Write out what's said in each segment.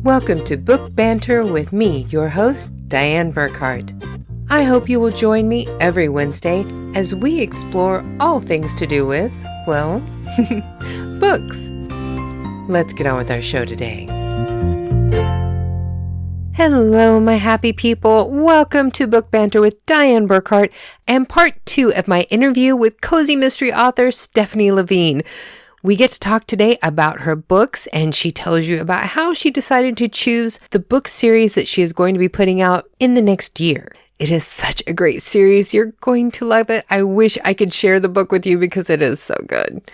Welcome to Book Banter with me, your host, Dianne Burkhart. I hope you will join me every Wednesday as we explore all things to do with, well, books. Let's get on with our show today. Hello, my happy people. Welcome to Book Banter with Dianne Burkhart and part 2 of my interview with cozy mystery author Stephanie LaVigne. We get to talk today about her books, and she tells you about how she decided to choose the book series that she is going to be putting out in the next year. It is such a great series. You're going to love it. I wish I could share the book with you because it is so good.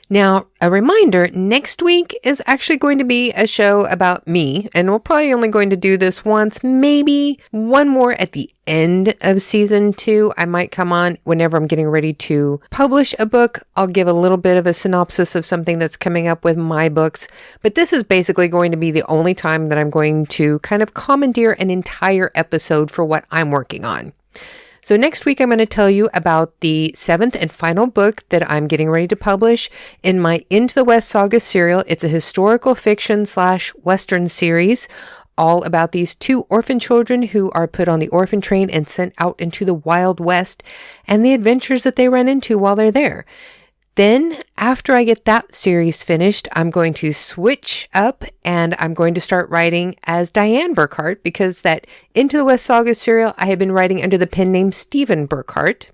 Now, a reminder, next week is actually going to be a show about me, and we're probably only going to do this once, maybe one more at the end of season 2. I might come on whenever I'm getting ready to publish a book. I'll give a little bit of a synopsis of something that's coming up with my books, but this is basically going to be the only time that I'm going to kind of commandeer an entire episode for what I'm working on. So next week, I'm going to tell you about the 7th and final book that I'm getting ready to publish in my Into the West Saga serial. It's a historical fiction / Western series all about these 2 orphan children who are put on the orphan train and sent out into the Wild West and the adventures that they run into while they're there. Then, after I get that series finished, I'm going to switch up and I'm going to start writing as Dianne Burkhart because that Into the West Saga serial I have been writing under the pen name Stephen Burkhart.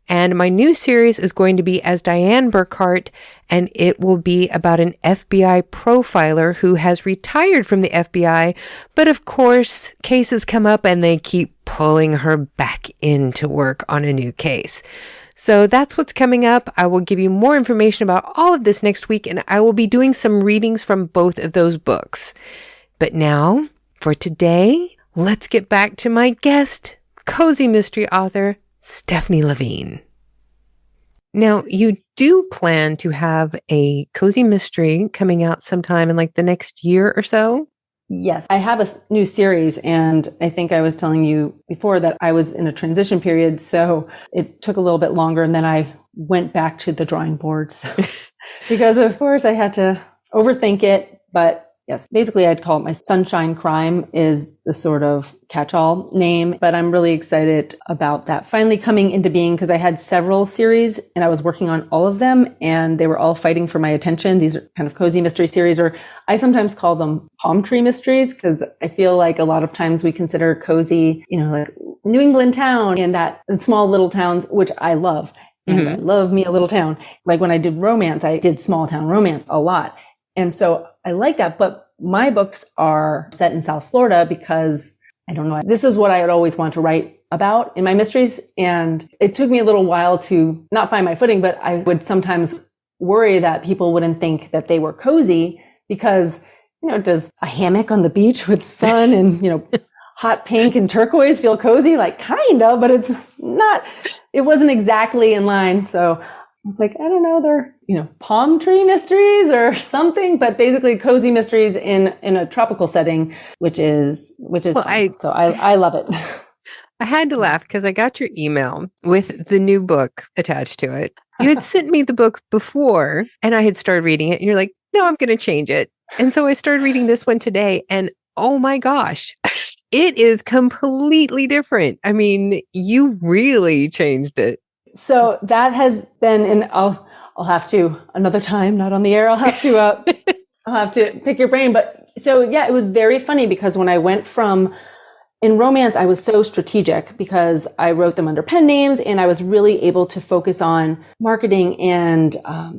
And my new series is going to be as Dianne Burkhart, and it will be about an FBI profiler who has retired from the FBI, but of course, cases come up and they keep pulling her back into work on a new case. So that's what's coming up. I will give you more information about all of this next week, and I will be doing some readings from both of those books. But now, for today, let's get back to my guest, cozy mystery author, Stephanie LaVigne. Now, you do plan to have a cozy mystery coming out sometime in like the next year or so? Yes, I have a new series, and I think I was telling you before that I was in a transition period, so it took a little bit longer, and then I went back to the drawing boards because, of course, I had to overthink it. But yes, basically, I'd call it my Sunshine Crime is the sort of catch-all name, but I'm really excited about that finally coming into being because I had several series and I was working on all of them and they were all fighting for my attention. These are kind of cozy mystery series, or I sometimes call them palm tree mysteries because I feel like a lot of times we consider cozy, like New England town and that and small little towns, which I love. And I love me a little town. Like when I did romance, I did small town romance a lot. And so I like that, but my books are set in South Florida because, I don't know, this is what I had always wanted to write about in my mysteries. And it took me a little while to not find my footing, but I would sometimes worry that people wouldn't think that they were cozy because, does a hammock on the beach with sun and, hot pink and turquoise feel cozy? Like kind of, but it wasn't exactly in line. So it's like, I don't know, they're, palm tree mysteries or something, but basically cozy mysteries in a tropical setting, which is fun. I love it. I had to laugh because I got your email with the new book attached to it. You had sent me the book before and I had started reading it and you're like, no, I'm going to change it. And so I started reading this one today and oh my gosh, it is completely different. I mean, you really changed it. So that has been, and I'll have to another time, not on the air. I'll have to pick your brain. But so yeah, it was very funny because when I went from in romance, I was so strategic because I wrote them under pen names and I was really able to focus on marketing and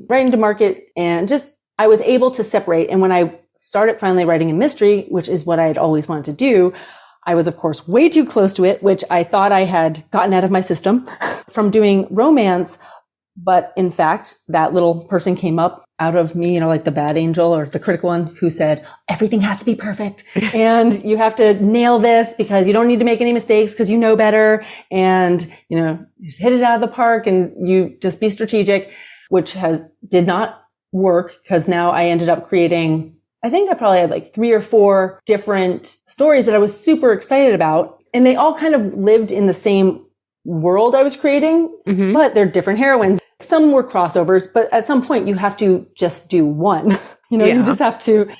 writing to market and just I was able to separate. And when I started finally writing a mystery, which is what I had always wanted to do, I was, of course, way too close to it, which I thought I had gotten out of my system from doing romance. But in fact, that little person came up out of me, like the bad angel or the critical one who said, everything has to be perfect. And you have to nail this because you don't need to make any mistakes because you know better. And, just hit it out of the park and you just be strategic, which did not work because now I ended up creating, I think I probably had like 3 or 4 different stories that I was super excited about. And they all kind of lived in the same world I was creating, but they're different heroines. Some were crossovers, but at some point you have to just do one. You just have to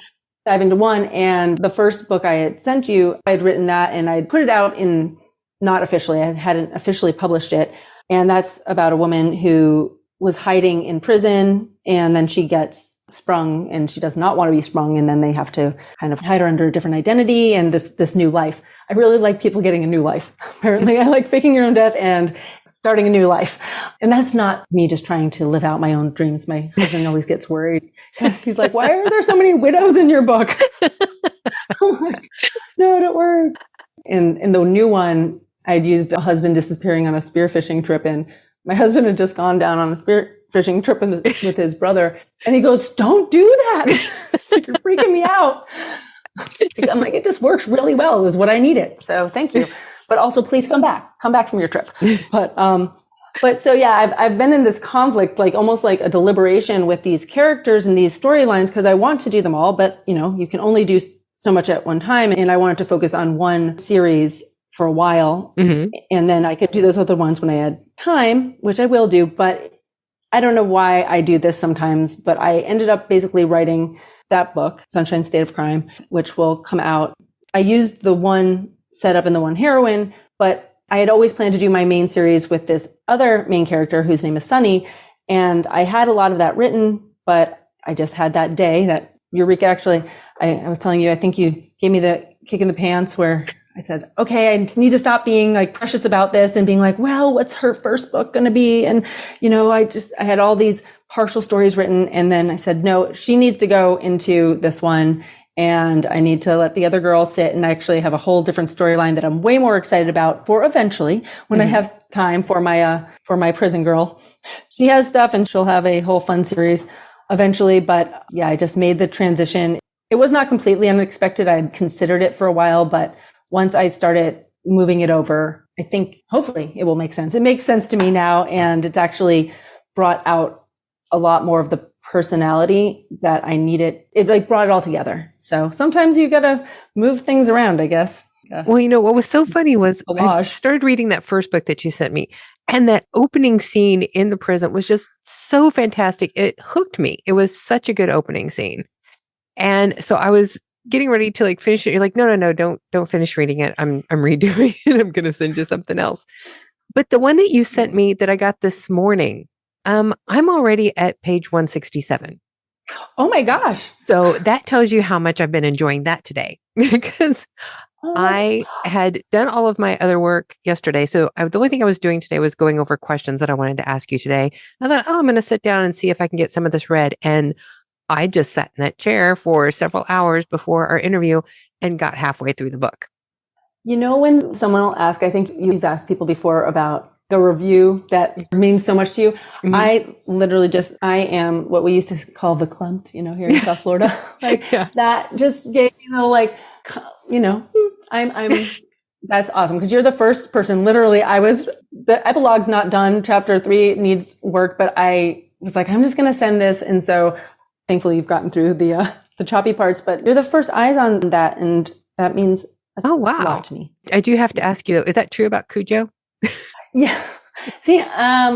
dive into one. And the first book I had sent you, I had written that and I'd put it out in, not officially, I hadn't officially published it. And that's about a woman who was hiding in prison and then she gets sprung and she does not want to be sprung. And then they have to kind of hide her under a different identity and this new life. I really like people getting a new life. Apparently, I like faking your own death and starting a new life. And that's not me just trying to live out my own dreams. My husband always gets worried because he's like, why are there so many widows in your book? I'm like, no, don't worry. And in the new one, I'd used a husband disappearing on a spearfishing trip, and my husband had just gone down on a spearfishing trip with his brother. And he goes, don't do that. It's like, you're freaking me out. I'm like, it just works really well. It was what I needed. So thank you. But also please come back from your trip. But so yeah, I've been in this conflict, like almost like a deliberation with these characters and these storylines, because I want to do them all, but you can only do so much at one time. And I wanted to focus on one series for a while. Mm-hmm. And then I could do those other ones when I had time, which I will do. But I don't know why I do this sometimes, but I ended up basically writing that book, Sunshine State of Crime, which will come out. I used the one setup and the one heroine, but I had always planned to do my main series with this other main character whose name is Sunny. And I had a lot of that written, but I just had that day that Eureka, actually, I was telling you, I think you gave me the kick in the pants where I said, okay, I need to stop being like precious about this and being like, well, what's her first book going to be? And, I had all these partial stories written. And then I said, no, she needs to go into this one. And I need to let the other girl sit and actually have a whole different storyline that I'm way more excited about for eventually when I have time for my prison girl. She has stuff and she'll have a whole fun series eventually. But yeah, I just made the transition. It was not completely unexpected. I had considered it for a while, but once I started moving it over, I think hopefully it will make sense. It makes sense to me now. And it's actually brought out a lot more of the personality that I needed. It like brought it all together. So sometimes you got to move things around, I guess. Yeah. Well, what was so funny was I started reading that first book that you sent me, and that opening scene in the prison was just so fantastic. It hooked me. It was such a good opening scene. And so I was getting ready to like finish it. You're like, no, don't finish reading it. I'm redoing it. I'm going to send you something else. But the one that you sent me that I got this morning, I'm already at page 167. Oh my gosh. So that tells you how much I've been enjoying that today because I had done all of my other work yesterday. So the only thing I was doing today was going over questions that I wanted to ask you today. I thought, I'm going to sit down and see if I can get some of this read. And I just sat in that chair for several hours before our interview and got halfway through the book. When someone will ask, I think you've asked people before about the review that means so much to you. Mm-hmm. I am what we used to call the clumped, here in South Florida. That just gave me I'm that's awesome. Because you're the first person, literally, the epilogue's not done. Chapter 3 needs work, but I was like, I'm just going to send this. And so thankfully you've gotten through the choppy parts, but you're the first eyes on that. And that means a lot to me. I do have to ask you though, is that true about Cujo? Yeah. See,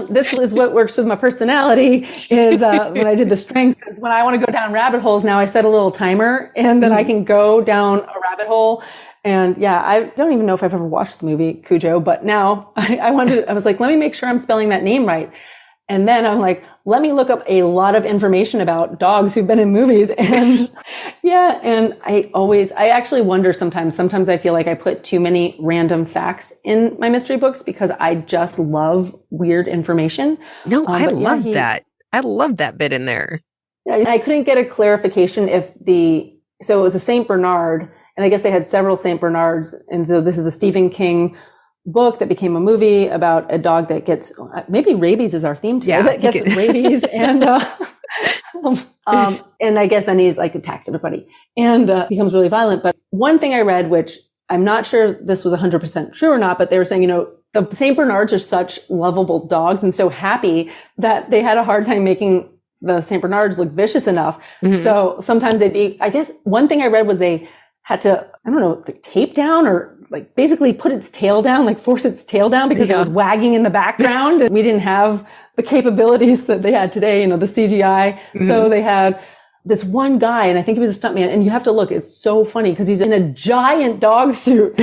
this is what works with my personality is when I did the strengths is when I want to go down rabbit holes. Now I set a little timer and then I can go down a rabbit hole. And yeah, I don't even know if I've ever watched the movie Cujo, but now I was like, let me make sure I'm spelling that name right. And then I'm like, let me look up a lot of information about dogs who've been in movies. And yeah, and I actually wonder sometimes I feel like I put too many random facts in my mystery books because I just love weird information. No, I love that. I love that bit in there. Yeah, I couldn't get a clarification so it was a St. Bernard, and I guess they had several St. Bernards. And so this is a Stephen King book that became a movie about a dog that gets, maybe rabies is our theme today, that gets rabies and I guess then he's like attacks everybody and becomes really violent. But one thing I read, which I'm not sure if this was 100% true or not, but they were saying, the St. Bernards are such lovable dogs and so happy that they had a hard time making the St. Bernards look vicious enough. Mm-hmm. So sometimes they'd be, I guess one thing I read was they had to, tape down or like basically put its tail down, like force its tail down because it was wagging in the background. And we didn't have the capabilities that they had today, the CGI. Mm-hmm. So they had this one guy, and I think he was a stuntman, and you have to look, it's so funny because he's in a giant dog suit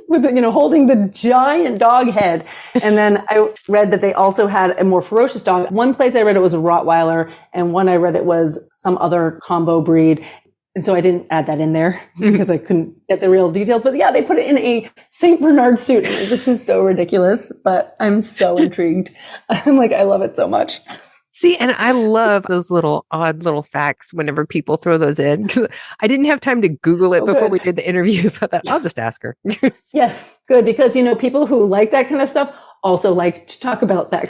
with, holding the giant dog head. And then I read that they also had a more ferocious dog. One place I read it was a Rottweiler, and one I read it was some other combo breed. And so I didn't add that in there because I couldn't get the real details. But yeah, they put it in a St. Bernard suit. I'm like, this is so ridiculous, but I'm so intrigued. I'm like, I love it so much. See, and I love those little odd little facts whenever people throw those in. 'Cause I didn't have time to Google it before we did the interview. So I thought, I'll just ask her. Yes, good. Because, people who like that kind of stuff also like to talk about that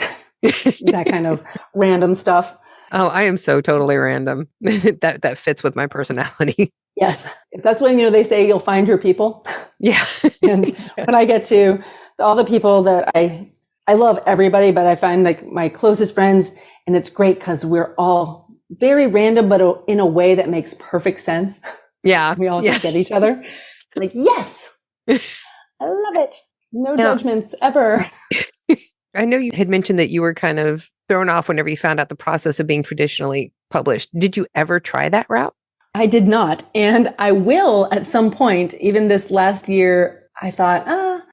kind of random stuff. Oh, I am so totally random. That fits with my personality. Yes. That's when, they say you'll find your people. Yeah. And when I get to all the people that I love everybody, but I find like my closest friends, and it's great because we're all very random, but in a way that makes perfect sense. Yeah. We all just get each other. Like, yes, I love it. No judgments ever. I know you had mentioned that you were kind of thrown off whenever you found out the process of being traditionally published. Did you ever try that route? I did not. And I will at some point. Even this last year, I thought,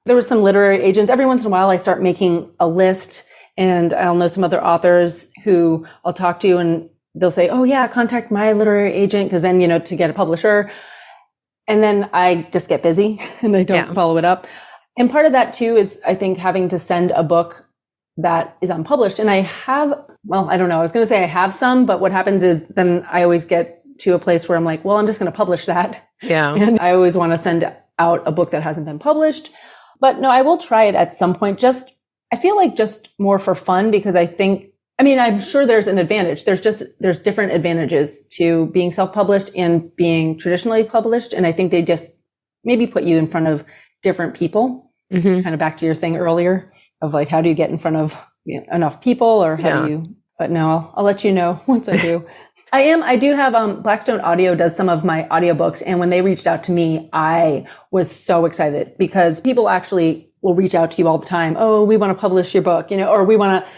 there were some literary agents. Every once in a while, I start making a list, and I'll know some other authors who I'll talk to, and they'll say, oh yeah, contact my literary agent. Cause then, to get a publisher. And then I just get busy and I don't follow it up. And part of that too is, I think, having to send a book that is unpublished. And I have, I don't know. I was going to say I have some, but what happens is then I always get to a place where I'm like, well, I'm just going to publish that. Yeah. And I always want to send out a book that hasn't been published. But no, I will try it at some point. I feel like just more for fun, because I'm sure there's an advantage. There's different advantages to being self-published and being traditionally published. And I think they just maybe put you in front of different people. Mm-hmm. Kind of back to your thing earlier of like, how do you get in front of enough people, or how do you, but no, I'll let you know once I do. I do have, Blackstone Audio does some of my audiobooks. And when they reached out to me, I was so excited because people actually will reach out to you all the time. Oh, we want to publish your book, or we want to,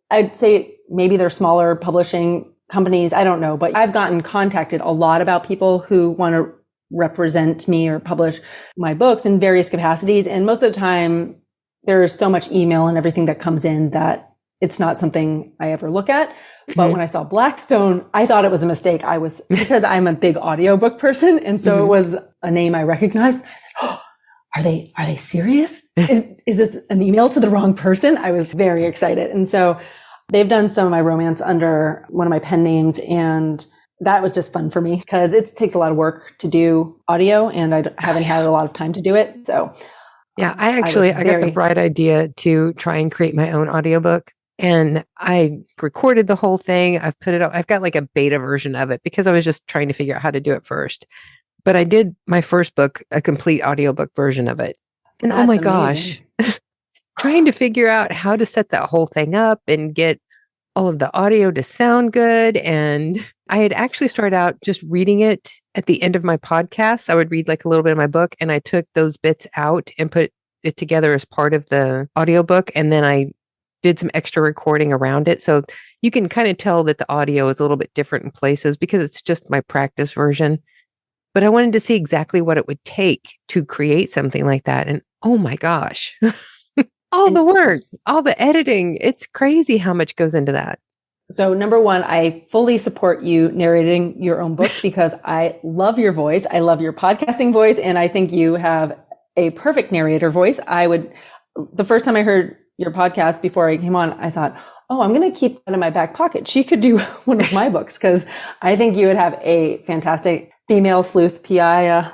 I'd say maybe they're smaller publishing companies. I don't know, but I've gotten contacted a lot about people who want to represent me or publish my books in various capacities. And most of the time there's so much email and everything that comes in that it's not something I ever look at. But when I saw Blackstone, I thought it was a mistake. Because I'm a big audiobook person. And so it was a name I recognized. I said, oh, are they serious? Is this an email to the wrong person? I was very excited. And so they've done some of my romance under one of my pen names. And that was just fun for me because it takes a lot of work to do audio, and I haven't had a lot of time to do it. So yeah, I got the bright idea to try and create my own audiobook, and I recorded the whole thing. I've put it up. I've got like a beta version of it because I was just trying to figure out how to do it first. But I did my first book, a complete audiobook version of it. And oh my gosh, trying to figure out how to set that whole thing up and get all of the audio to sound good. And I had actually started out just reading it at the end of my podcast. I would read like a little bit of my book, and I took those bits out and put it together as part of the audiobook. And then I did some extra recording around it. So you can kind of tell that the audio is a little bit different in places because it's just my practice version. But I wanted to see exactly what it would take to create something like that. And oh my gosh, all the work, all the editing. It's crazy how much goes into that. So number one, I fully support you narrating your own books because I love your voice. I love your podcasting voice. And I think you have a perfect narrator voice. The first time I heard your podcast before I came on, I thought, oh, I'm going to keep that in my back pocket. She could do one of my books because I think you would have a fantastic female sleuth PI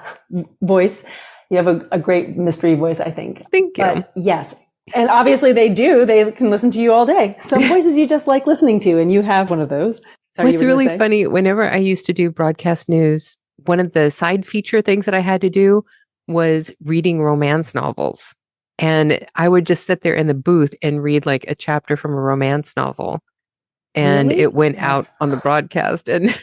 voice. You have a great mystery voice, I think. Thank you. But yes. And obviously they do. They can listen to you all day. Some voices you just like listening to, and you have one of those. Sorry, it's really funny. Whenever I used to do broadcast news, one of the side feature things that I had to do was reading romance novels. And I would just sit there in the booth and read like a chapter from a romance novel. And it went out on the broadcast. And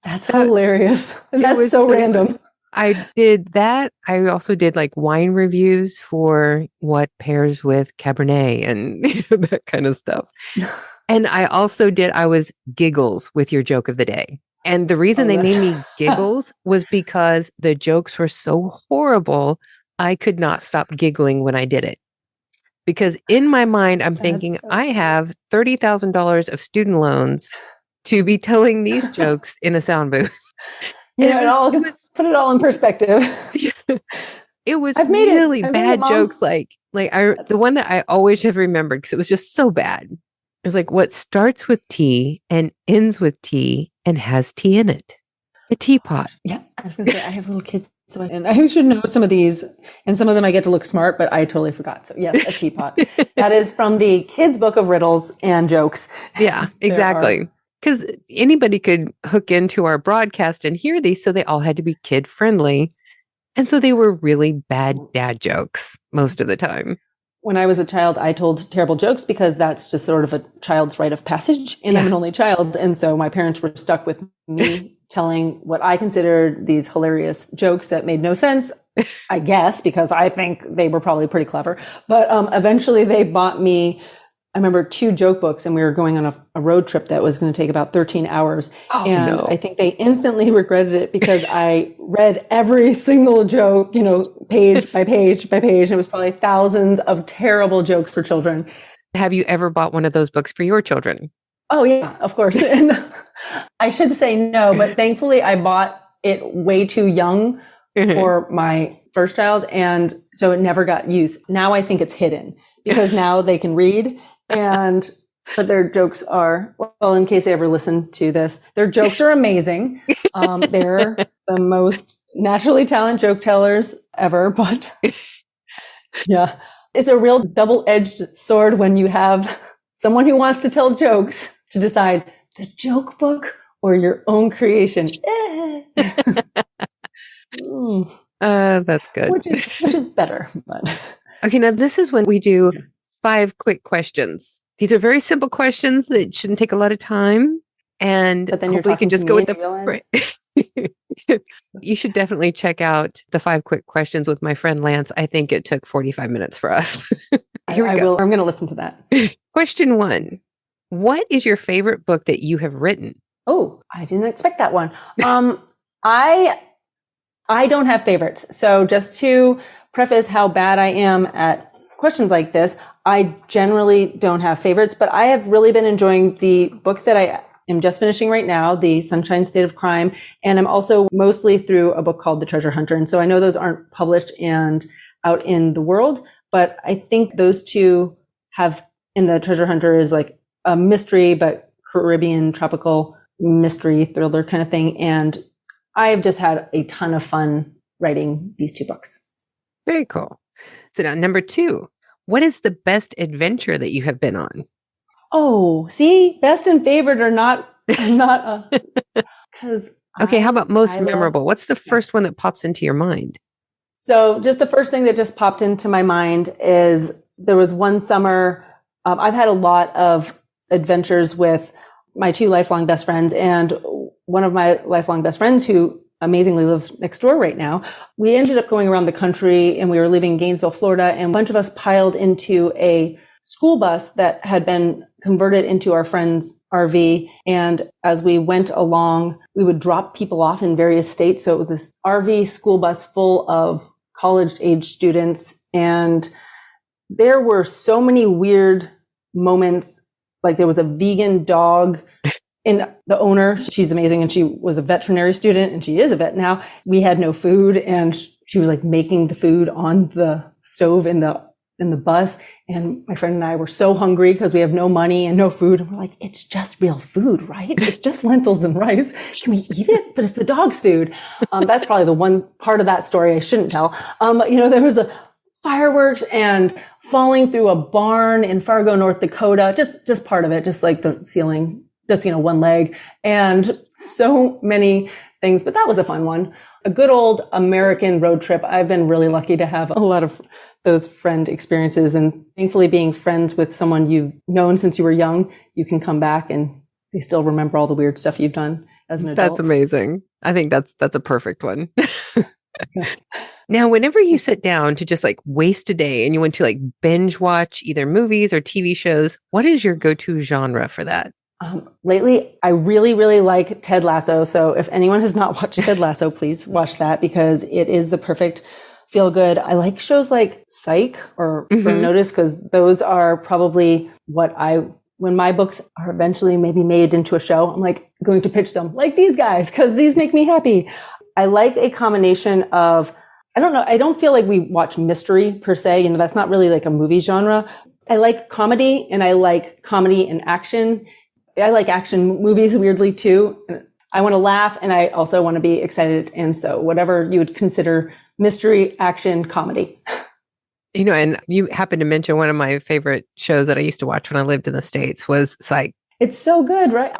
that's hilarious. And that's so random. I did that. I also did like wine reviews for what pairs with Cabernet and that kind of stuff. And I was giggles with your joke of the day. And the reason Oh, they made me giggles was because the jokes were so horrible, I could not stop giggling when I did it. Because in my mind, I'm thinking, so I have $30,000 of student loans to be telling these jokes in a sound booth. You know, put it all in perspective. It was I've made it. really I've made it, bad Mom. jokes. The one that I always have remembered because it was just so bad. It's like what starts with T and ends with T and has tea in it. A teapot. Yeah, I was going to say, I have little kids, and I should know some of these, and some of them I get to look smart, but I totally forgot. So yes, a teapot. That is from the kids' book of riddles and jokes. Yeah, exactly. Because anybody could hook into our broadcast and hear these, so they all had to be kid friendly. And so they were really bad dad jokes most of the time. When I was a child, I told terrible jokes because that's just sort of a child's rite of passage. And I'm an only child. And so my parents were stuck with me telling what I considered these hilarious jokes that made no sense, I guess, because I think they were probably pretty clever. But eventually they bought me, I remember, 2 joke books, and we were going on a road trip that was going to take about 13 hours. Oh, and no. I think they instantly regretted it because I read every single joke, you know, page by page by page. And it was probably thousands of terrible jokes for children. Have you ever bought one of those books for your children? Oh, yeah, of course. And I should say no, but thankfully I bought it way too young for my first child. And so it never got used. Now I think it's hidden because now they can read. But their jokes are, well, in case they ever listen to this, their jokes are amazing. They're the most naturally talented joke tellers ever, but yeah, it's a real double-edged sword when you have someone who wants to tell jokes to decide the joke book or your own creation. That's good. Which is better. But. Okay, now this is when we do 5 quick questions. These are very simple questions that shouldn't take a lot of time. And but then hopefully you can just go with the... You should definitely check out the 5 quick questions with my friend Lance. I think it took 45 minutes for us. Here we go. I'm going to listen to that. Question 1. What is your favorite book that you have written? Oh, I didn't expect that one. I don't have favorites. So just to preface how bad I am at questions like this, I generally don't have favorites, but I have really been enjoying the book that I am just finishing right now, The Sunshine State of Crime. And I'm also mostly through a book called The Treasure Hunter. And so I know those aren't published and out in the world, but I think those two have, in The Treasure Hunter is like a mystery, but Caribbean tropical mystery thriller kind of thing. And I've just had a ton of fun writing these 2 books. Very cool. So now number 2, what is the best adventure that you have been on? Oh, see, best and favorite are not because. Okay, how about most memorable? What's the first one that pops into your mind? So just the first thing that just popped into my mind is there was one summer. I've had a lot of adventures with my 2 lifelong best friends, and one of my lifelong best friends who amazingly lives next door right now. We ended up going around the country, and we were living in Gainesville, Florida, and a bunch of us piled into a school bus that had been converted into our friend's RV. And as we went along, we would drop people off in various states. So it was this RV school bus full of college age students. And there were so many weird moments. Like there was a vegan dog. And the owner, she's amazing, and she was a veterinary student, and she is a vet now. We had no food, and she was like making the food on the stove in the bus. And my friend and I were so hungry because we have no money and no food. And we're like, it's just real food, right? It's just lentils and rice. Can we eat it? But it's the dog's food. That's probably the one part of that story I shouldn't tell. There was a fireworks and falling through a barn in Fargo, North Dakota. Just part of it, just like the ceiling. Just, one leg, and so many things. But that was a fun one. A good old American road trip. I've been really lucky to have a lot of those friend experiences, and thankfully being friends with someone you've known since you were young, you can come back and they still remember all the weird stuff you've done as an adult. That's amazing. I think that's a perfect one. Now, whenever you sit down to just like waste a day and you want to like binge watch either movies or TV shows, what is your go-to genre for that? Lately, I really, really like Ted Lasso. So if anyone has not watched Ted Lasso, please watch that because it is the perfect feel good. I like shows like Psych or Burn Notice because those are probably when my books are eventually maybe made into a show, I'm like going to pitch them like these guys because these make me happy. I like a combination of, I don't know, I don't feel like we watch mystery per se. That's not really like a movie genre. I like comedy and I like comedy and action. I like action movies weirdly too. I want to laugh and I also want to be excited. And so whatever you would consider mystery, action, comedy. And you happen to mention one of my favorite shows that I used to watch when I lived in the States was Psych. It's so good, right?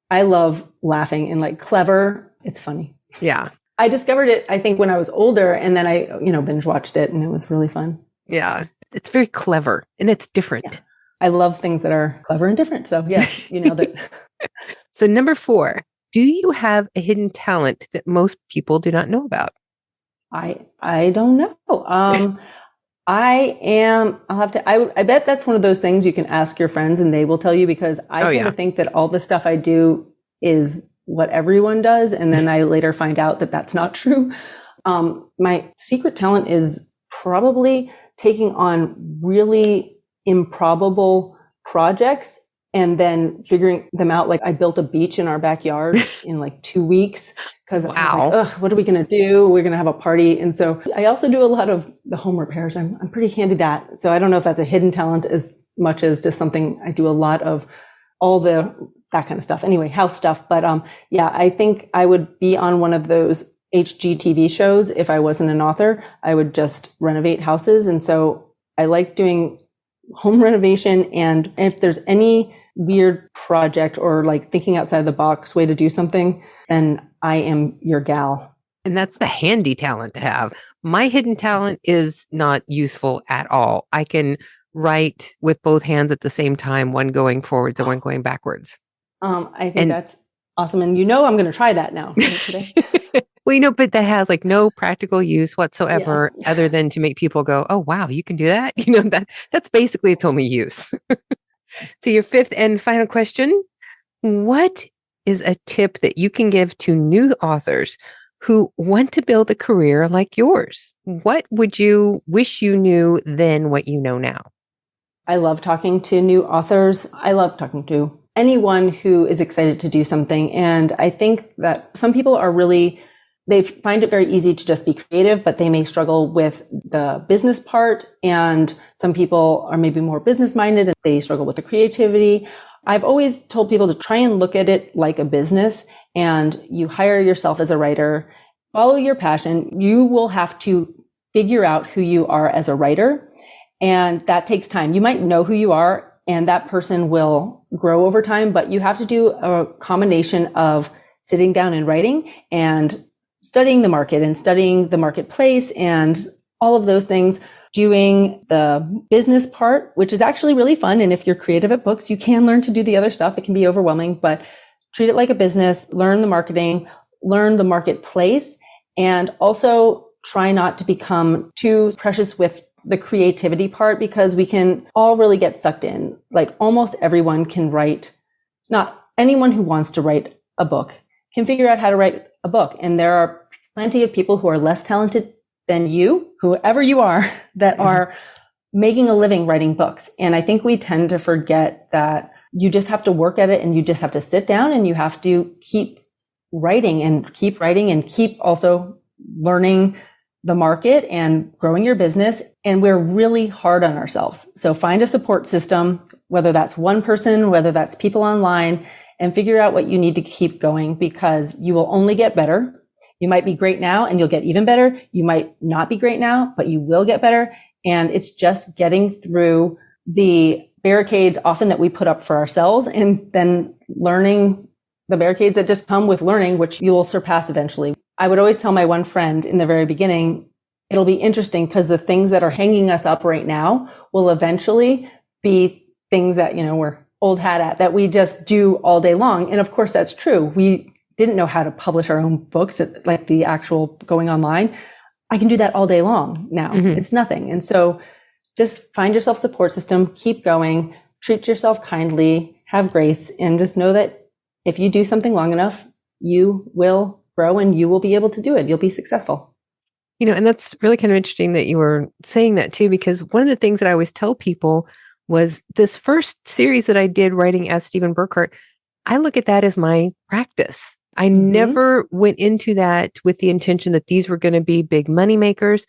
I love laughing and like clever. It's funny. Yeah. I discovered it, I think, when I was older and then I, binge watched it and it was really fun. Yeah. It's very clever and it's different. Yeah. I love things that are clever and different. So yes, you nailed it. So number 4, do you have a hidden talent that most people do not know about? I don't know. I bet that's one of those things you can ask your friends and they will tell you because I tend to think that all the stuff I do is what everyone does. And then I later find out that that's not true. My secret talent is probably taking on really improbable projects and then figuring them out. Like I built a beach in our backyard in like 2 weeks because I was like, ugh, what are we going to do? We're going to have a party. And so I also do a lot of the home repairs. I'm pretty handy at that. So I don't know if that's a hidden talent as much as just something I do a lot of all that kind of stuff. Anyway, house stuff. But I think I would be on one of those HGTV shows. If I wasn't an author, I would just renovate houses. And so I like doing home renovation. And if there's any weird project or like thinking outside the box way to do something, then I am your gal. And that's the handy talent to have. My hidden talent is not useful at all. I can write with both hands at the same time, one going forwards and one going backwards. I think that's awesome. And I'm going to try that now today. Well, but that has like no practical use whatsoever other than to make people go, oh, wow, you can do that. That's basically its only use. So your 5th and final question, what is a tip that you can give to new authors who want to build a career like yours? What would you wish you knew then what you know now? I love talking to new authors. I love talking to anyone who is excited to do something. And I think that some people they find it very easy to just be creative, but they may struggle with the business part. And some people are maybe more business minded and they struggle with the creativity. I've always told people to try and look at it like a business, and you hire yourself as a writer, follow your passion. You will have to figure out who you are as a writer. And that takes time. You might know who you are and that person will grow over time, but you have to do a combination of sitting down and writing and studying the market and studying the marketplace and all of those things, doing the business part, which is actually really fun. And if you're creative at books, you can learn to do the other stuff. It can be overwhelming, but treat it like a business, learn the marketing, learn the marketplace, and also try not to become too precious with the creativity part because we can all really get sucked in. Like almost everyone can write, not anyone who wants to write a book can figure out how to write a book. And there are plenty of people who are less talented than you, whoever you are, that are making a living writing books. And I think we tend to forget that you just have to work at it and you just have to sit down and you have to keep writing and keep also learning the market and growing your business. And we're really hard on ourselves. So find a support system, whether that's one person, whether that's people online, and figure out what you need to keep going because you will only get better. You might be great now and you'll get even better. You might not be great now, but you will get better. And it's just getting through the barricades often that we put up for ourselves and then learning the barricades that just come with learning, which you will surpass eventually. I would always tell my one friend in the very beginning, it'll be interesting because the things that are hanging us up right now will eventually be things that, we're old hat at, that we just do all day long. And of course, that's true. We didn't know how to publish our own books, like the actual going online. I can do that all day long now. It's nothing. And so just find yourself a support system, keep going, treat yourself kindly, have grace, and just know that if you do something long enough, you will grow and you will be able to do it. You'll be successful. And that's really kind of interesting that you were saying that too, because one of the things that I always tell people was this first series that I did writing as Stephen Burkhart, I look at that as my practice. I never went into that with the intention that these were going to be big money makers.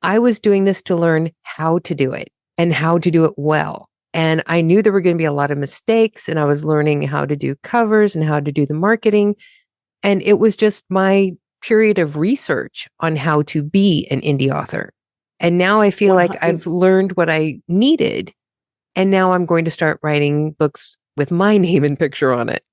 I was doing this to learn how to do it and how to do it well. And I knew there were going to be a lot of mistakes, and I was learning how to do covers and how to do the marketing. And it was just my period of research on how to be an indie author. And now I feel like I've learned what I needed. And now I'm going to start writing books with my name and picture on it.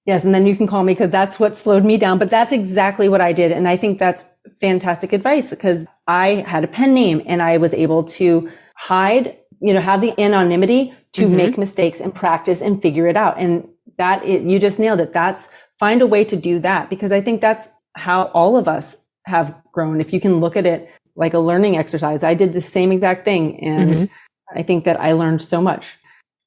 Yes. And then you can call me, because that's what slowed me down. But that's exactly what I did. And I think that's fantastic advice, because I had a pen name and I was able to hide, have the anonymity to make mistakes and practice and figure it out. And you just nailed it. Find a way to do that, because I think that's how all of us have grown. If you can look at it like a learning exercise, I did the same exact thing. And I think that I learned so much.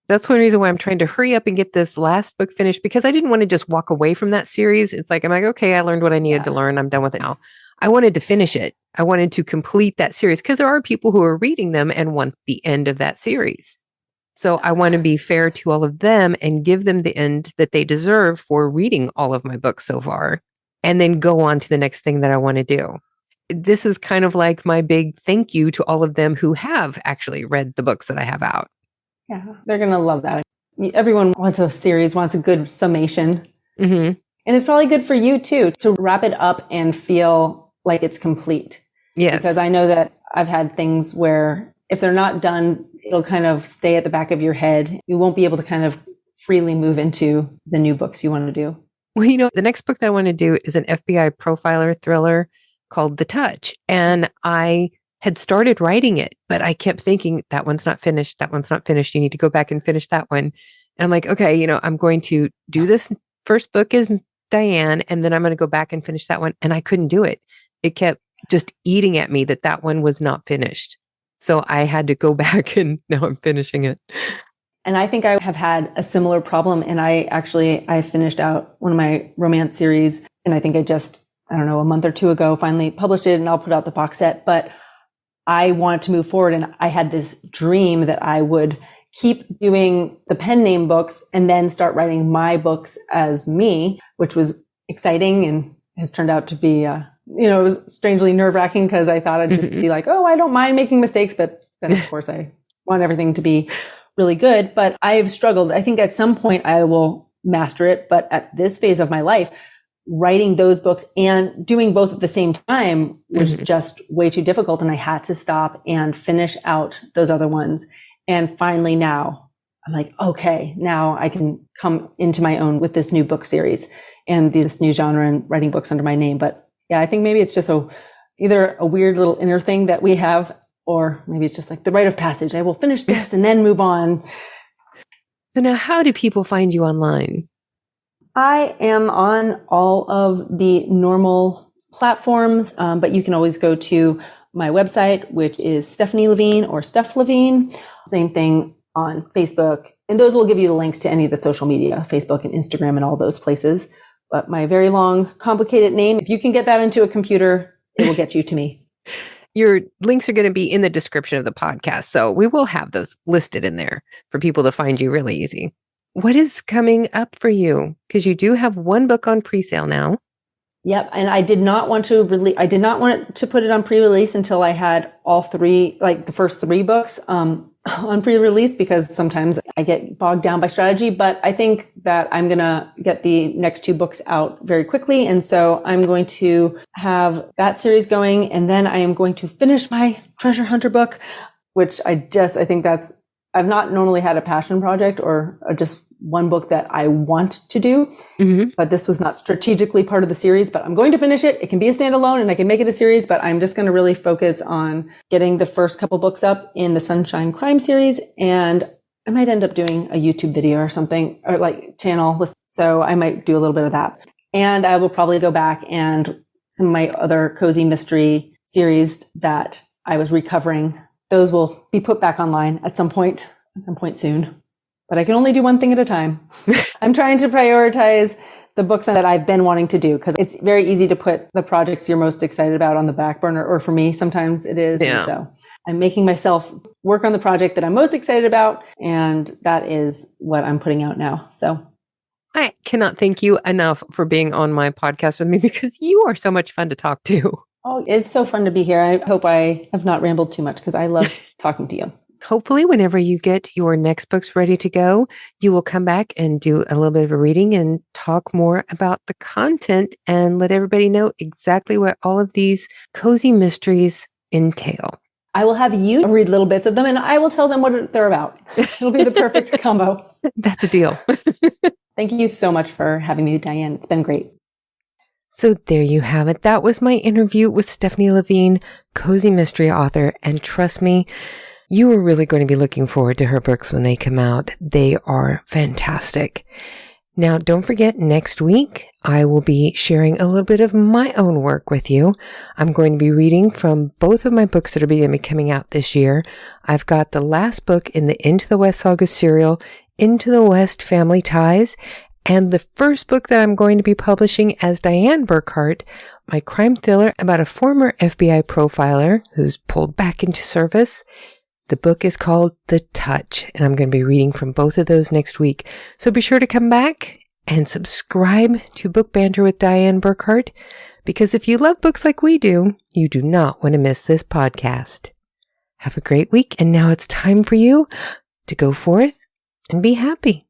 That's one reason why I'm trying to hurry up and get this last book finished, because I didn't want to just walk away from that series. I'm like, okay, I learned what I needed to learn. I'm done with it now. I wanted to finish it. I wanted to complete that series, because there are people who are reading them and want the end of that series. So I want to be fair to all of them and give them the end that they deserve for reading all of my books so far, and then go on to the next thing that I want to do. This is kind of like my big thank you to all of them who have actually read the books that I have out. Yeah, they're going to love that. Everyone wants a series, wants a good summation. And it's probably good for you too, to wrap it up and feel like it's complete. Yes. Because I know that I've had things where if they're not done, it'll kind of stay at the back of your head. You won't be able to kind of freely move into the new books you want to do. Well, the next book that I want to do is an FBI profiler thriller called The Touch. And I had started writing it, but I kept thinking, that one's not finished. That one's not finished. You need to go back and finish that one. And I'm like, okay, I'm going to do this. First book is Dianne, and then I'm going to go back and finish that one. And I couldn't do it. It kept just eating at me that one was not finished. So I had to go back, and now I'm finishing it. And I think I have had a similar problem. And I finished out one of my romance series. And I think I don't know, a month or two ago, finally published it, and I'll put out the box set. But I wanted to move forward. And I had this dream that I would keep doing the pen name books and then start writing my books as me, which was exciting and has turned out to be, it was strangely nerve-wracking, because I thought I'd just be like, oh, I don't mind making mistakes. But then, of course, I want everything to be really good. But I've struggled. I think at some point I will master it. But at this phase of my life, writing those books and doing both at the same time was just way too difficult. And I had to stop and finish out those other ones. And finally now I'm like, okay, now I can come into my own with this new book series and this new genre and writing books under my name. But yeah, I think maybe it's just either a weird little inner thing that we have, or maybe it's just like the rite of passage. I will finish this and then move on. So now, how do people find you online? I am on all of the normal platforms, but you can always go to my website, which is Stephanie LaVigne or Steph LaVigne. Same thing on Facebook. And those will give you the links to any of the social media, Facebook and Instagram and all those places. But my very long, complicated name, if you can get that into a computer, it will get you to me. Your links are going to be in the description of the podcast. So we will have those listed in there for people to find you really easy. What is coming up for you? Because you do have one book on pre-sale now. Yep. And I did not want to put it on pre-release until I had all three, like the first three books, on pre-release, because sometimes I get bogged down by strategy. But I think that I'm going to get the next two books out very quickly. And so I'm going to have that series going. And then I am going to finish my treasure hunter book, which I think I've not normally had a passion project or just one book that I want to do, but this was not strategically part of the series, but I'm going to finish it. It can be a standalone and I can make it a series, but I'm just going to really focus on getting the first couple books up in the Sunshine Crime series. And I might end up doing a YouTube video or something, or like channel. So I might do a little bit of that. And I will probably go back and some of my other cozy mystery series that I was recovering, those will be put back online at some point soon. but I can only do one thing at a time. I'm trying to prioritize the books that I've been wanting to do, because it's very easy to put the projects you're most excited about on the back burner, or for me, sometimes it is. Yeah. And so I'm making myself work on the project that I'm most excited about, and that is what I'm putting out now. So I cannot thank you enough for being on my podcast with me, because you are so much fun to talk to. oh, it's so fun to be here. I hope I have not rambled too much, because I love talking to you. Hopefully, whenever you get your next books ready to go, you will come back and do a little bit of a reading and talk more about the content and let everybody know exactly what all of these cozy mysteries entail. I will have you read little bits of them, and I will tell them what they're about. It'll be the perfect combo. That's a deal. Thank you so much for having me, Diane. It's been great. So there you have it. That was my interview with Stephanie LaVigne, cozy mystery author. And trust me, you are really going to be looking forward to her books when they come out. They are fantastic. Now, don't forget, next week, I will be sharing a little bit of my own work with you. I'm going to be reading from both of my books that are going to be coming out this year. I've got the last book in the Into the West Saga serial, Into the West Family Ties, and the first book that I'm going to be publishing as Dianne Burkhart, my crime thriller about a former FBI profiler who's pulled back into service. The book is called The Touch, and I'm going to be reading from both of those next week. So be sure to come back and subscribe to Book Banter with Dianne Burkhart, because if you love books like we do, you do not want to miss this podcast. Have a great week, and now it's time for you to go forth and be happy.